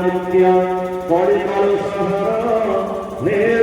नित्य परिमल सहर नील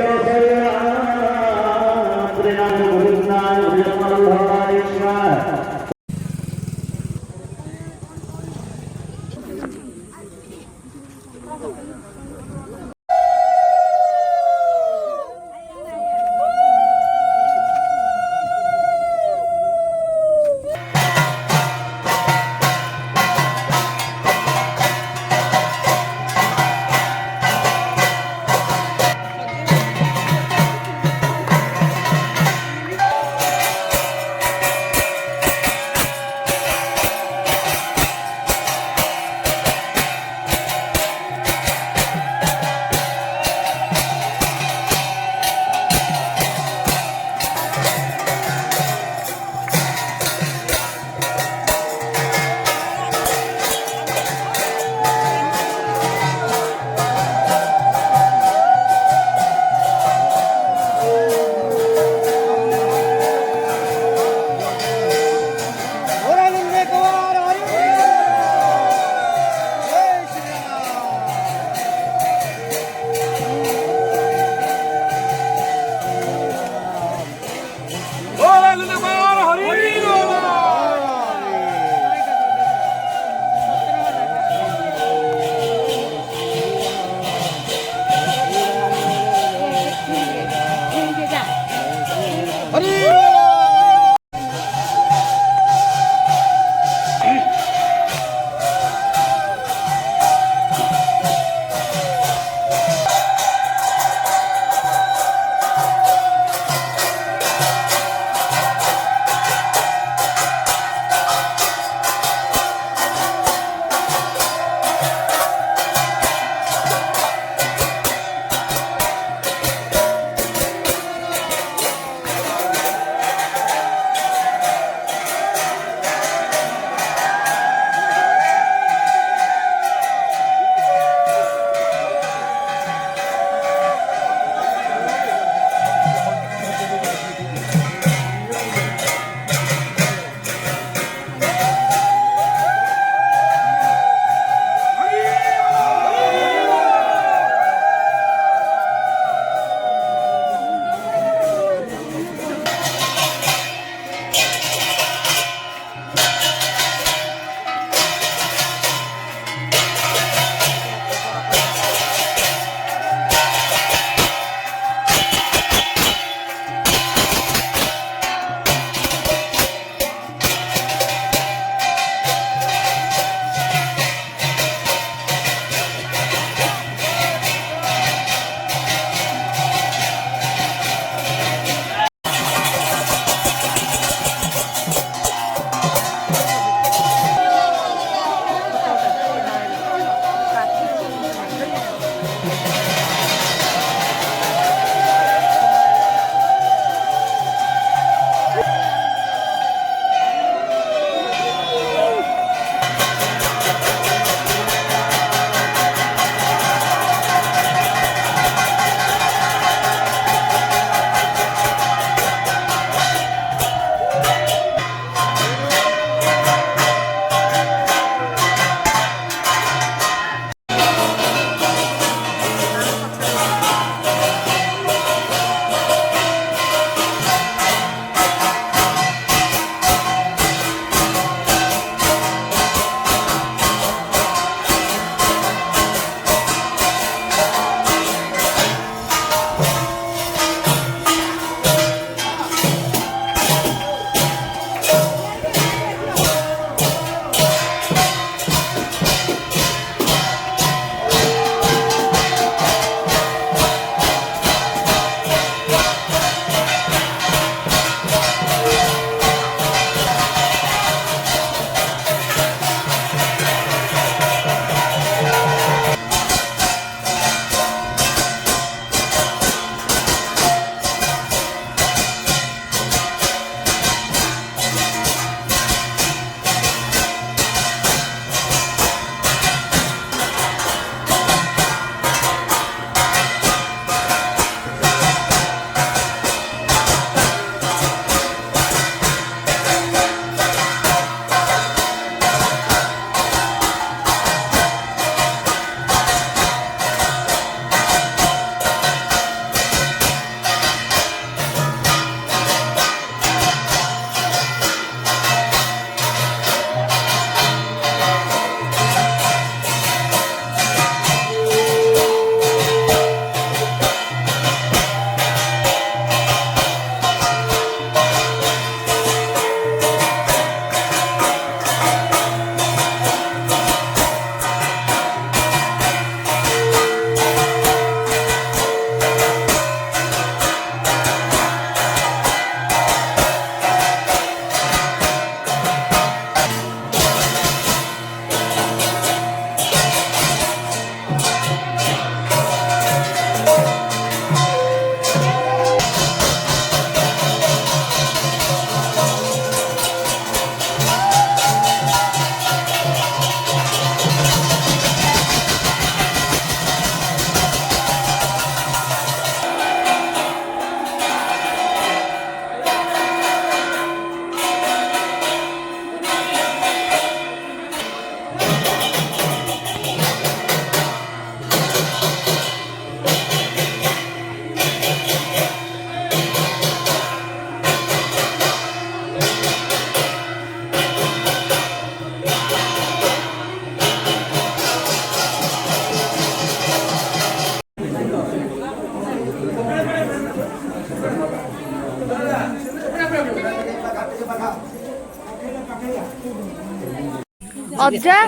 ଅଜା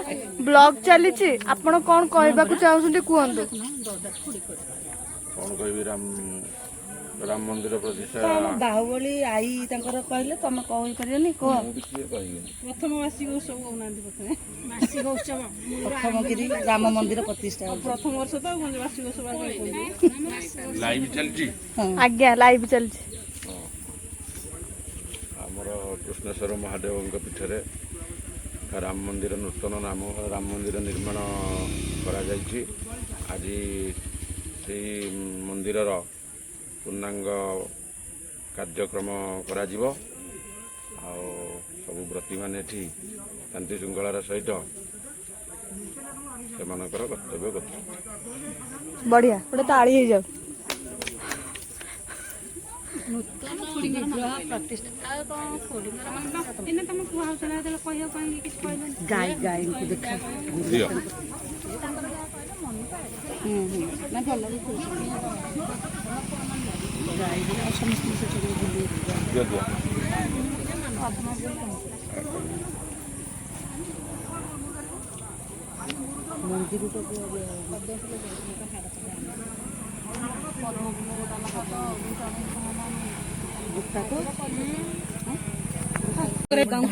ବ୍ଲଗ ଚାଲିଛି ଆପଣ କଣ କହିବାକୁ ଚାହୁଁଛନ୍ତି କୁହନ୍ତୁ। କଣ କହିବି ରାମ ମନ୍ଦିର ପ୍ରତିଷ୍ଠା ବାହୁବଳି ଆଈ ତାଙ୍କର କହିଲେ ତମେ କହିପାରିବନି କୁହ। ପ୍ରଥମ ବାର୍ଷିକ ଉତ୍ସବ କହୁନାହାନ୍ତି ପ୍ରଥମେ ବାର୍ଷିକ ଉତ୍ସବ ପ୍ରଥମଗିରି ରାମ ମନ୍ଦିର ପ୍ରତିଷ୍ଠା ପ୍ରଥମ ବର୍ଷ ତ ବାର୍ଷିକ ଉତ୍ସବ ଲାଇଭ୍ ଚାଲିଛି। ଆଜ୍ଞା ଲାଇଭ୍ ଚାଲିଛି। ଆମର କୃଷ୍ଣେଶ୍ୱର ମହାଦେବଙ୍କ ପୀଠରେ ରାମ ମନ୍ଦିର ନୂତନ ରାମ ମନ୍ଦିର ନିର୍ମାଣ କରାଯାଇଛି। ଆଜି ସେହି ମନ୍ଦିରର ପୂର୍ଣ୍ଣାଙ୍ଗ କାର୍ଯ୍ୟକ୍ରମ କରାଯିବ। ଆଉ ସବୁ ବ୍ରତୀମାନେ ଏଠି ଶାନ୍ତି ଶୃଙ୍ଖଳାର ସହିତ ସେମାନଙ୍କର କର୍ତ୍ତବ୍ୟ କରୁଛନ୍ତି। ବଢିଆ ଗୋଟେ ତାଳି ହେଇଯାଉ। ଗାଈ ଗାଈଙ୍କୁ ଦେଖା ଦିଅ ନା ଭଲ ଗାଈ ଆଉ ସମସ୍ତଙ୍କୁ ସେଠି ବୁଲି ଦିଅ ଦିଅ ମନ୍ଦିରଟା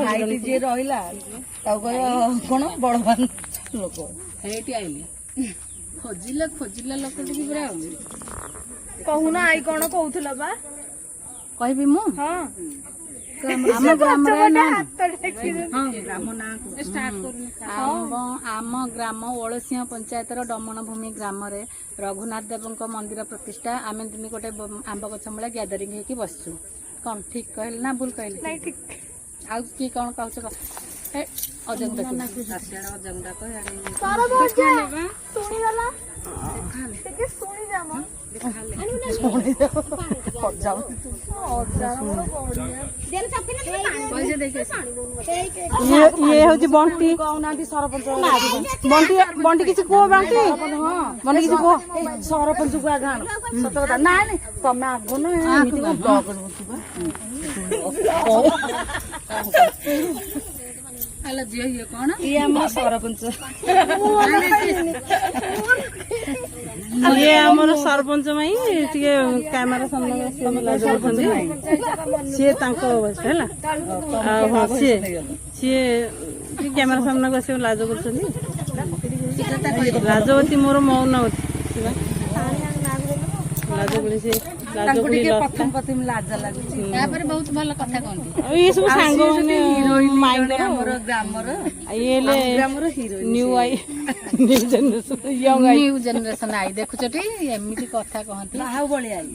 ଭାଇଟି ଯିଏ ରହିଲା ତାକୁ କହିବ କଣ ବଡବାନ ଲୋକ ଏଇଠି ଆଇଲି ଖୋଜିଲା ଲୋକ ଟିକେ ପୁରା କହୁନ ଆଇ କଣ କହୁଥିଲ ବା କହିବି ମୁଁ ହଁ ଆମ ଗ୍ରାମର ନାଁ ଗ୍ରାମ ନାଁ ଆମ ଗ୍ରାମ ଓଳସିଂହ ପଞ୍ଚାୟତର ଡମଣଭୂମି ଗ୍ରାମରେ ରଘୁନାଥ ଦେବଙ୍କ ମନ୍ଦିର ପ୍ରତିଷ୍ଠା ଆମେ ଦିନେ ଗୋଟେ ଆମ୍ବ ଗଛ ମୂଳେ ଗ୍ୟାଦରିଂ ହେଇକି ବସିଛୁ। କଣ ଠିକ କହିଲେ ନା ଭୁଲ କହିଲେ? ନାଇଁ ଠିକ। ଆଉ କିଏ କଣ କହୁଛ ଅଜନ୍ତା ଶୁଣିଗଲା ଟିକେ ଶୁଣିଯା ମ ଇଏ ହଉଛି ବଣ୍ଟି କହୁନାହାନ୍ତି ସରପଞ୍ଚ ବଣ୍ଟି କିଛି କୁହ ବଣ୍ଟି କିଛି କୁହ ସରପଞ୍ଚକୁ ଆଗ ଆଣ ସତ କଥା ନାଇଁ ତମେ ଆଗ ନା ଏମିତି ହେଲା ଝିଅ ଇଏ କଣ ଇଏ ଆମର ସରପଞ୍ଚ ଇଏ ଆମର ସରପଞ୍ଚ ପାଇଁ ଟିକେ କ୍ୟାମେରା ସାମ୍ନାରେ କରୁଛନ୍ତି ସିଏ ତାଙ୍କ ଅବସ୍ଥା ହେଲା ଆଉ ହଁ ସିଏ କ୍ୟାମେରା ସାମ୍ନାକୁ ଆସିବ ଲାଜ କରୁଛନ୍ତି। ରାଜବତୀ ମୋର ମୌନବତୀ ଲାଜକୁଳି ସେ ପ୍ରଥମ ଲାଜ ଲାଗୁଛି ତାପରେ ବହୁତ ଭଲ କଥା କହନ୍ତି। ଏଇ ସବୁ ସାଙ୍ଗ ଆମର ଗ୍ରାମର ନ୍ୟୁ ଜେନେରେସନ ଆଇ ଦେଖୁଛଟି ଏମିତି କଥା କହନ୍ତି। ବାହୁବଳି ଆଇ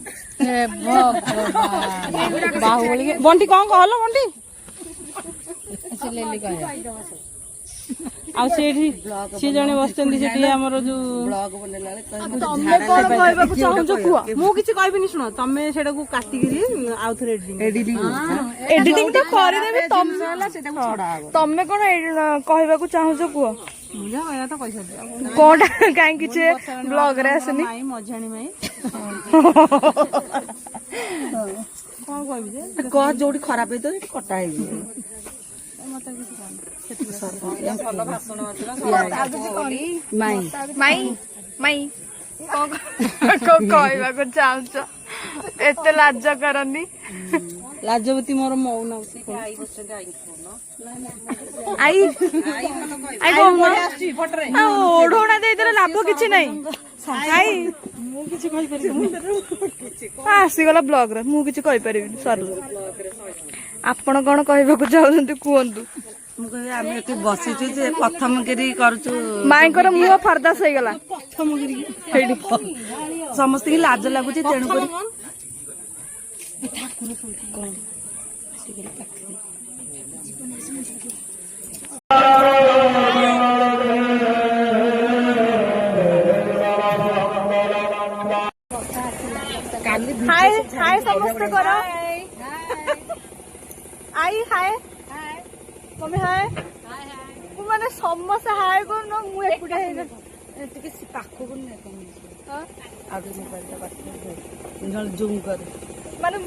ବାହୁବଳି ବଣ୍ଟି କଣ କହିଲ ବଣ୍ଟି ଆଉ ସେଠି ସିଏ ଜଣେ ବସିଛନ୍ତି ସେଠି ଆମର ଯୋଉ ତମେ କଣ କହିବାକୁ ଚାହୁଁଛ କୁହ। ମୁଁ କିଛି କହିବିନି ଶୁଣ ତମେ ସେଟାକୁ କାଟିକିରି ଆଉ ଥରେ ଏଡିଟିଂ ତ କରିଦେବି ତମେ କଣ କହିବାକୁ ଚାହୁଁଛ କୁହ। କଣଟା କାହିଁ କିଛି ବ୍ଲଗ ରେ ଆସୁନି ମଝାଣି ମାଇ କଣ କହିବି ଯେ କହ ଯୋଉଠି ଖରାପ ହେଇଥିବ ସେଠି କଟା ହେଇଯିବ। କହିବାକୁ ଚାହୁଁଛ ଏତେ ଲାଜ କରନି। ଲାଜବତୀ ମୋର ମୌନ ଓଢଣା ଦେଇଦେଲେ ଲାଭ କିଛି ନାହିଁ। ମୁଁ କିଛି କହିପାରିବିନି ଆସିଗଲା ବ୍ଲଗରେ ମୁଁ କିଛି କହିପାରିବିନି ସରିଲା। ଆପଣ କଣ କହିବାକୁ ଚାହୁଁଛନ୍ତି କୁହନ୍ତୁ। ମୁଁ କହିବି ଆମେ ଏଠି ବସିଛୁ ଯେ ପ୍ରଥମଗିରି କରୁଛୁ ମାଇଙ୍କର ମୁହଁ ଫର୍ଦାସ ହେଇଗଲା ସେଇଠି ସମସ୍ତଙ୍କୁ ଲାଜ ଲାଗୁଛି ତେଣୁକରି ହାय ହାय ସମସ୍ତେ କର ଆଇ ହାय ତମେ ହାୟ ମୁଁ ମାନେ ସମସ୍ତେ ହାୟ କରୁନ ମୁଁ ଏକୁଟିଆ ହେଇଗଲି ଟିକେ ପାଖକୁ ଆଉ ଟିକେ ମୋବାଇଲଟା ପାଖକୁ ଜୁମ୍ କରେ ମାନେ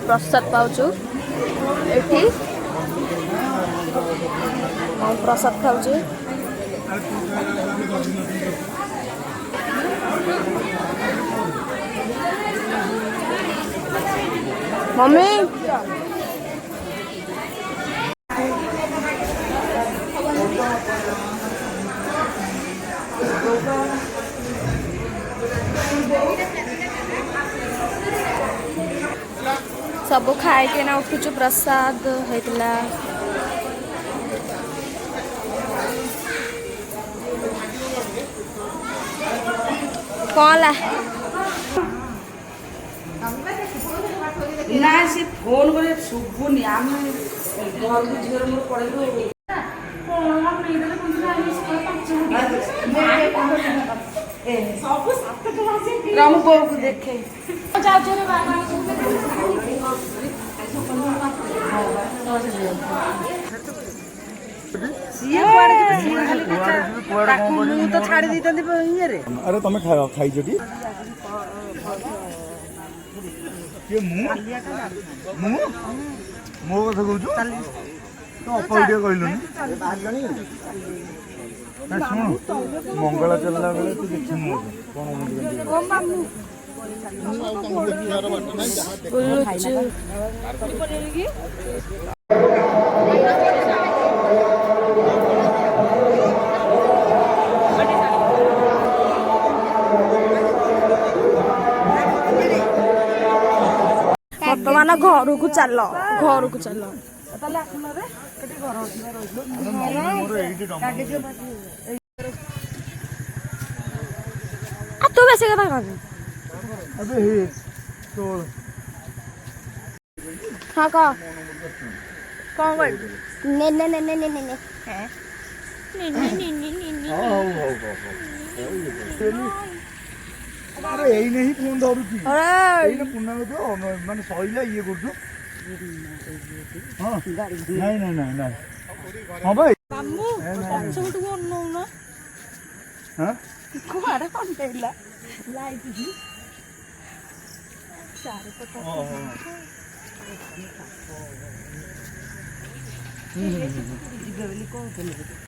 प्रसाद पाउछु एठी प्रसाद खाउछु मम्मी सब खाए के ना उठुचु प्रसाद होइतला कला ना से फोन करे सुबुनी आम घर को झियर मोर पड़ेलो राम को देखे तो छाड़ी दी अरे तुम खाई टी मो कथा कहु तो अपा कहलुनि शुणु मंगला चलला बेले तू देखिनु बर्तमान घर को चल तू बेसी कथा अबे हे तो ହଁ କହ କଣ କହିଲୁ ନେ ନେ ନେ ନେ ନେ ନେ ନେ ଆରେ ଏଇନେ ହିଁ ଫୋନ୍ ଧରୁଛି ଏଇନେ ପୁନା ମାନେ ସଇଲା ଇଏ କରୁଛୁ ହଁ ନାଇଁ ନାଇଁ ନାଇଁ ନାଇଁ ହଁ ଭାଇ ପଛପଟକୁ ଅନଉନ ହଁ କୁଆଡେ କଣ୍ଟେଇଲା ଲାଇଟ୍ ଚାରିପଟ